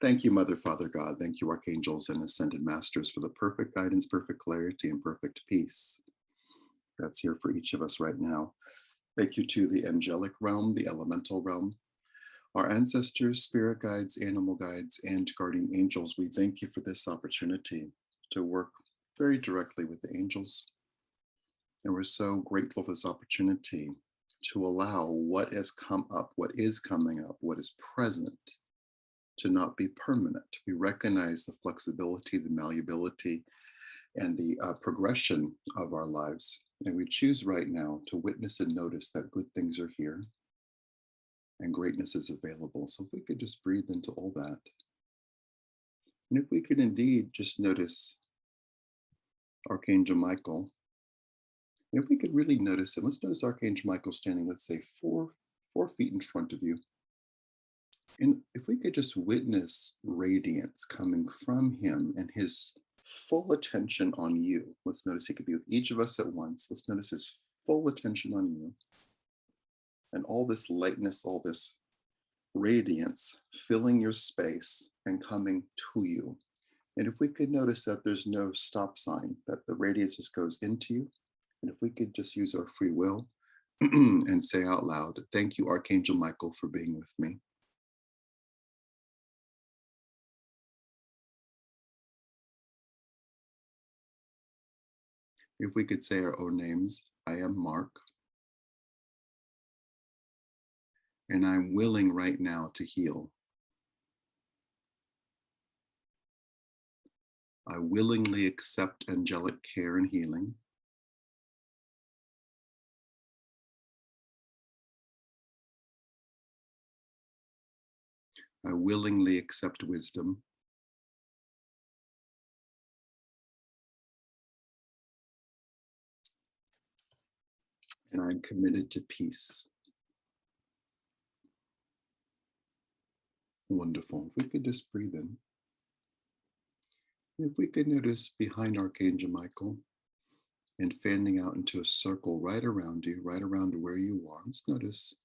Thank you, Mother, Father, God. Thank you, archangels and ascended masters, for the perfect guidance, perfect clarity, and perfect peace that's here for each of us right now. Thank you to the angelic realm, the elemental realm, our ancestors, spirit guides, animal guides, and guardian angels. We thank you for this opportunity to work very directly with the angels. And we're so grateful for this opportunity to allow what has come up, what is coming up, what is present, to not be permanent. We recognize the flexibility, the malleability, and the progression of our lives. And we choose right now to witness and notice that good things are here and greatness is available. So if we could just breathe into all that. And if we could indeed just notice Archangel Michael, and if we could really notice him, let's notice Archangel Michael standing, let's say 4 feet in front of you. And if we could just witness radiance coming from him and his full attention on you. Let's notice he could be with each of us at once. Let's notice his full attention on you. And all this lightness, all this radiance filling your space and coming to you. And if we could notice that there's no stop sign, that the radiance just goes into you. And if we could just use our free will and say out loud, thank you, Archangel Michael, for being with me. If we could say our own names, I am Mark. And I'm willing right now to heal. I willingly accept angelic care and healing. I willingly accept wisdom. And I'm committed to peace. Wonderful. If we could just breathe in. If we could notice behind Archangel Michael and fanning out into a circle right around you, right around where you are. Let's notice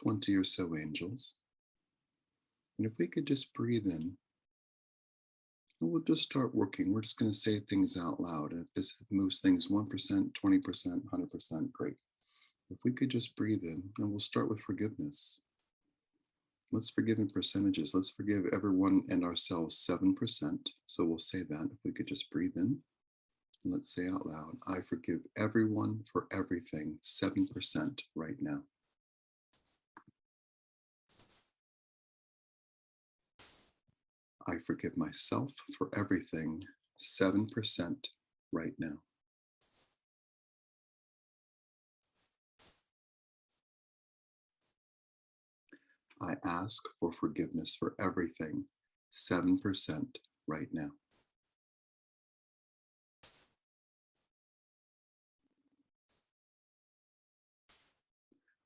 20 or so angels. And if we could just breathe in, and we'll just start working. We're just going to say things out loud. And if this moves things 1%, 20%, 100%, great. If we could just breathe in, and we'll start with forgiveness. Let's forgive in percentages. Let's forgive everyone and ourselves 7%. So we'll say that. If we could just breathe in, and let's say out loud, I forgive everyone for everything 7% right now. I forgive myself for everything 7% right now. I ask for forgiveness for everything 7% right now.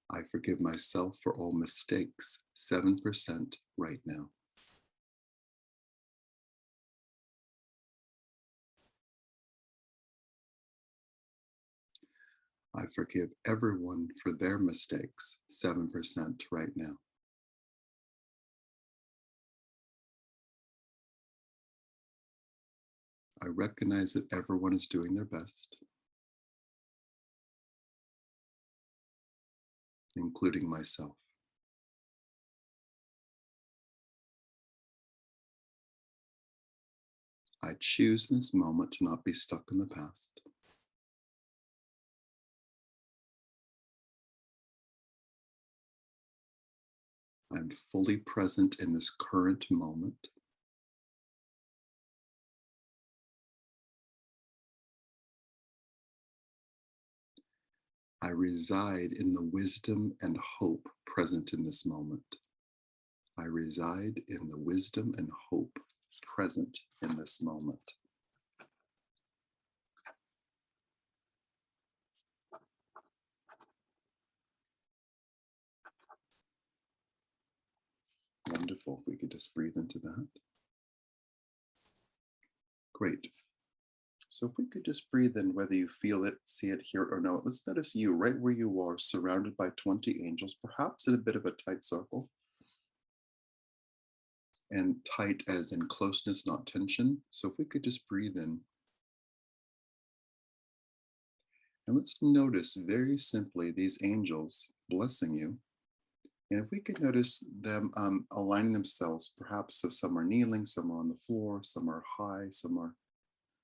I forgive myself for all mistakes 7% right now. I forgive everyone for their mistakes 7% right now. I recognize that everyone is doing their best, including myself. I choose in this moment to not be stuck in the past. I'm fully present in this current moment. I reside in the wisdom and hope present in this moment. I reside in the wisdom and hope present in this moment. Wonderful. If we could just breathe into that. Great. So if we could just breathe in, whether you feel it, see it, hear it, or know it, let's notice you right where you are, surrounded by 20 angels, perhaps in a bit of a tight circle. and tight as in closeness, not tension. So if we could just breathe in, and let's notice very simply these angels blessing you. And if we could notice them aligning themselves, perhaps so some are kneeling, some are on the floor, some are high, some are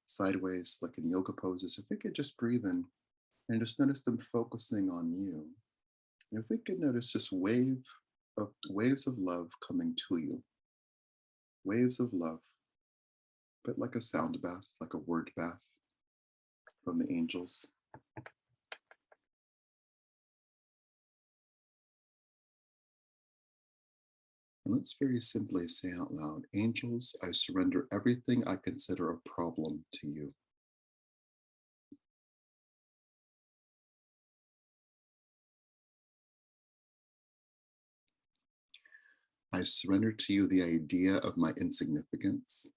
sideways, like in yoga poses. If we could just breathe in and just notice them focusing on you. And if we could notice just waves of love coming to you, waves of love, but like a sound bath, like a word bath from the angels. And let's very simply say out loud, angels, I surrender everything I consider a problem to you. I surrender to you the idea of my insignificance.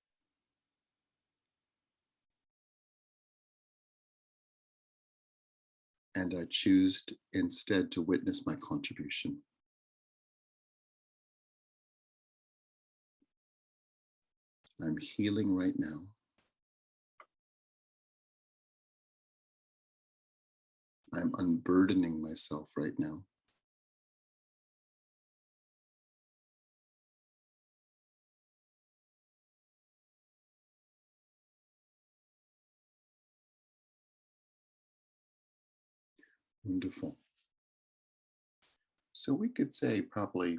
And I choose instead to witness my contribution. I'm healing right now. I'm unburdening myself right now. Wonderful. So we could say probably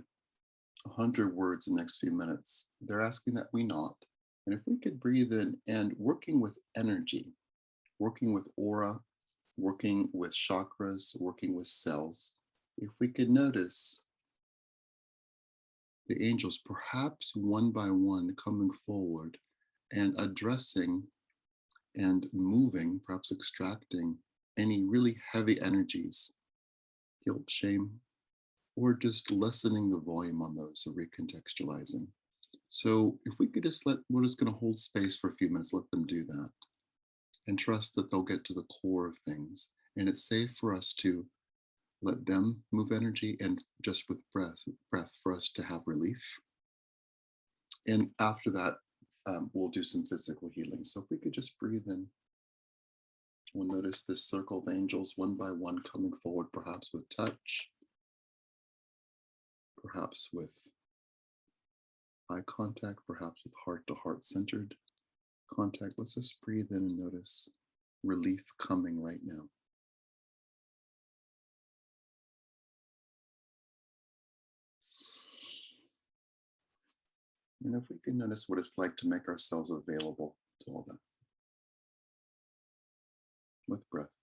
100 words in the next few minutes. They're asking that we not. And if we could breathe in and working with energy, working with aura, working with chakras, working with cells, if we could notice the angels perhaps one by one coming forward and addressing and moving, perhaps extracting any really heavy energies, guilt, shame, or just lessening the volume on those or recontextualizing. So if we could just we're just going to hold space for a few minutes, let them do that and trust that they'll get to the core of things. And it's safe for us to let them move energy and just with breath for us to have relief. And after that, we'll do some physical healing. So if we could just breathe in, we'll notice this circle of angels one by one coming forward, perhaps with touch, perhaps with eye contact, perhaps with heart to heart centered contact. Let's just breathe in and notice relief coming right now. And if we can notice what it's like to make ourselves available to all that with breath.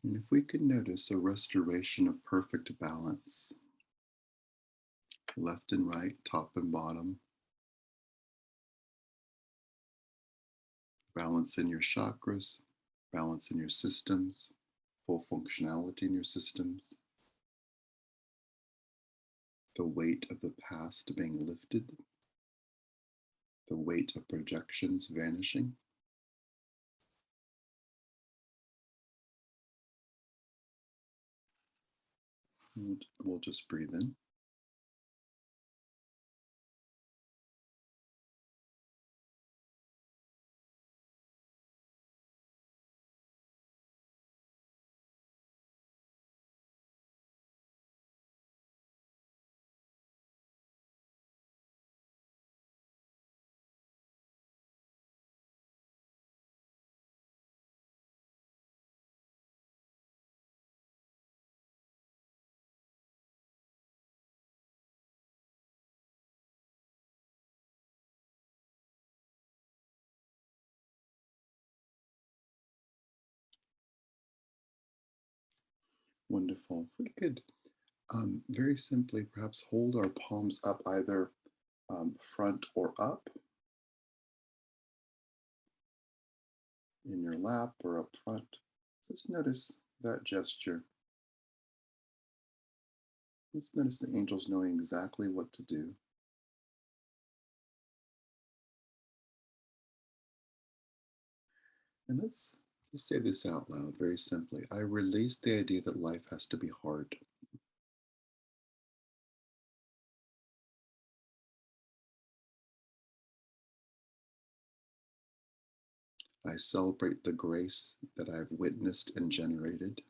And if we could notice a restoration of perfect balance, left and right, top and bottom, balance in your chakras, balance in your systems, full functionality in your systems, the weight of the past being lifted, the weight of projections vanishing. And we'll just breathe in. Wonderful. If we could very simply perhaps hold our palms up either front or up in your lap or up front. Just notice that gesture. Just notice the angels knowing exactly what to do. And let's just say this out loud very simply. I release the idea that life has to be hard. I celebrate the grace that I've witnessed and generated.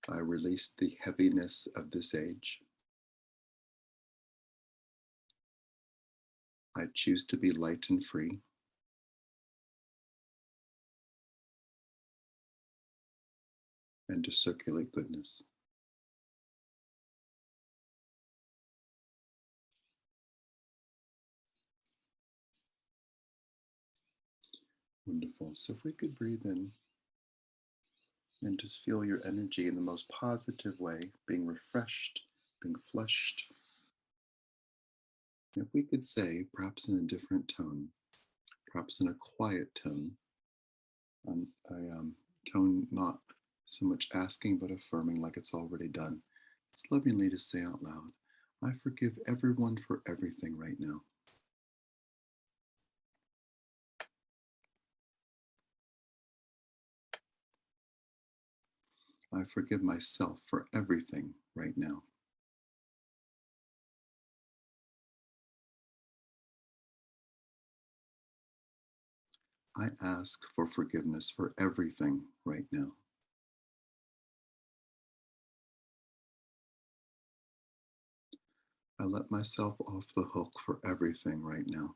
I release the heaviness of this age. I choose to be light and free. And to circulate goodness. Wonderful. So if we could breathe in and just feel your energy in the most positive way, being refreshed, being flushed. If we could say, perhaps in a different tone, perhaps in a quiet tone, a tone not so much asking but affirming like it's already done. It's lovingly to say out loud, I forgive everyone for everything right now. I forgive myself for everything right now. I ask for forgiveness for everything right now. I let myself off the hook for everything right now.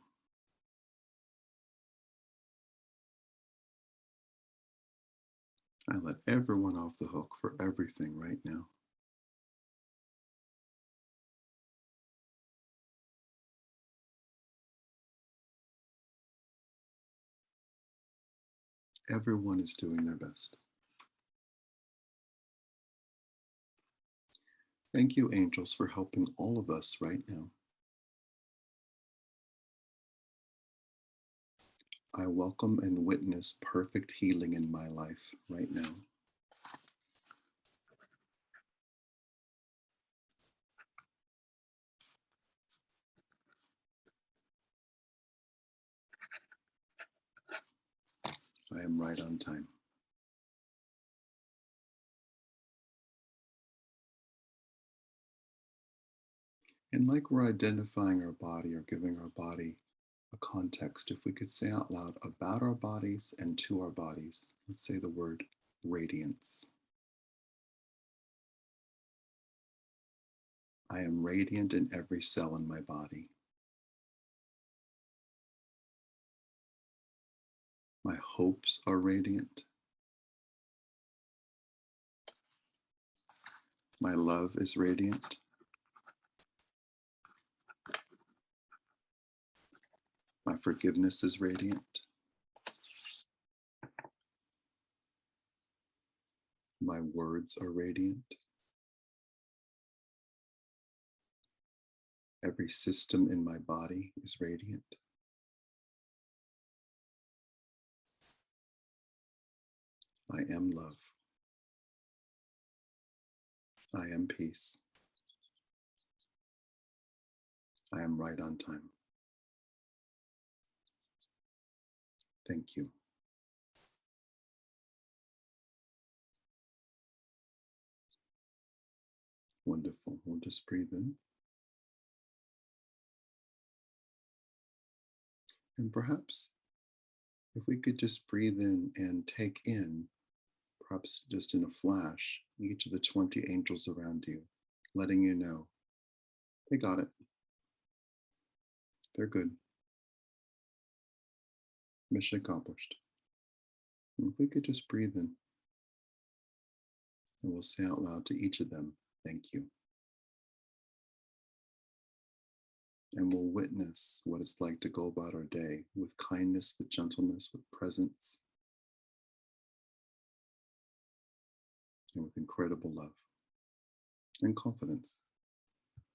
I let everyone off the hook for everything right now. Everyone is doing their best. Thank you, angels, for helping all of us right now. I welcome and witness perfect healing in my life right now. I am right on time. And like we're identifying our body or giving our body a context, if we could say out loud about our bodies and to our bodies, let's say the word radiance. I am radiant in every cell in my body. My hopes are radiant. My love is radiant. My forgiveness is radiant. My words are radiant. Every system in my body is radiant. I am love. I am peace. I am right on time. Thank you. Wonderful. We'll just breathe in. And perhaps if we could just breathe in and take in, perhaps just in a flash, each of the 20 angels around you, letting you know they got it. They're good. Mission accomplished. And if we could just breathe in and we'll say out loud to each of them, thank you. and we'll witness what it's like to go about our day with kindness, with gentleness, with presence, and with incredible love and confidence.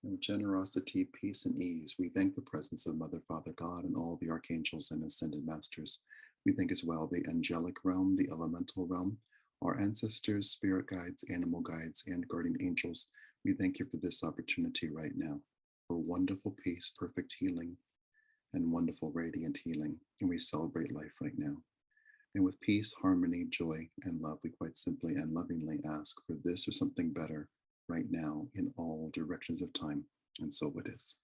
And with generosity, peace, and ease, we thank the presence of Mother, Father, God, and all the archangels and ascended masters. We thank as well the angelic realm, the elemental realm, our ancestors, spirit guides, animal guides, and guardian angels. We thank you for this opportunity right now for wonderful peace, perfect healing, and wonderful radiant healing. And we celebrate life right now. And with peace, harmony, joy, and love, we quite simply and lovingly ask for this or something better right now in all directions of time. And so it is.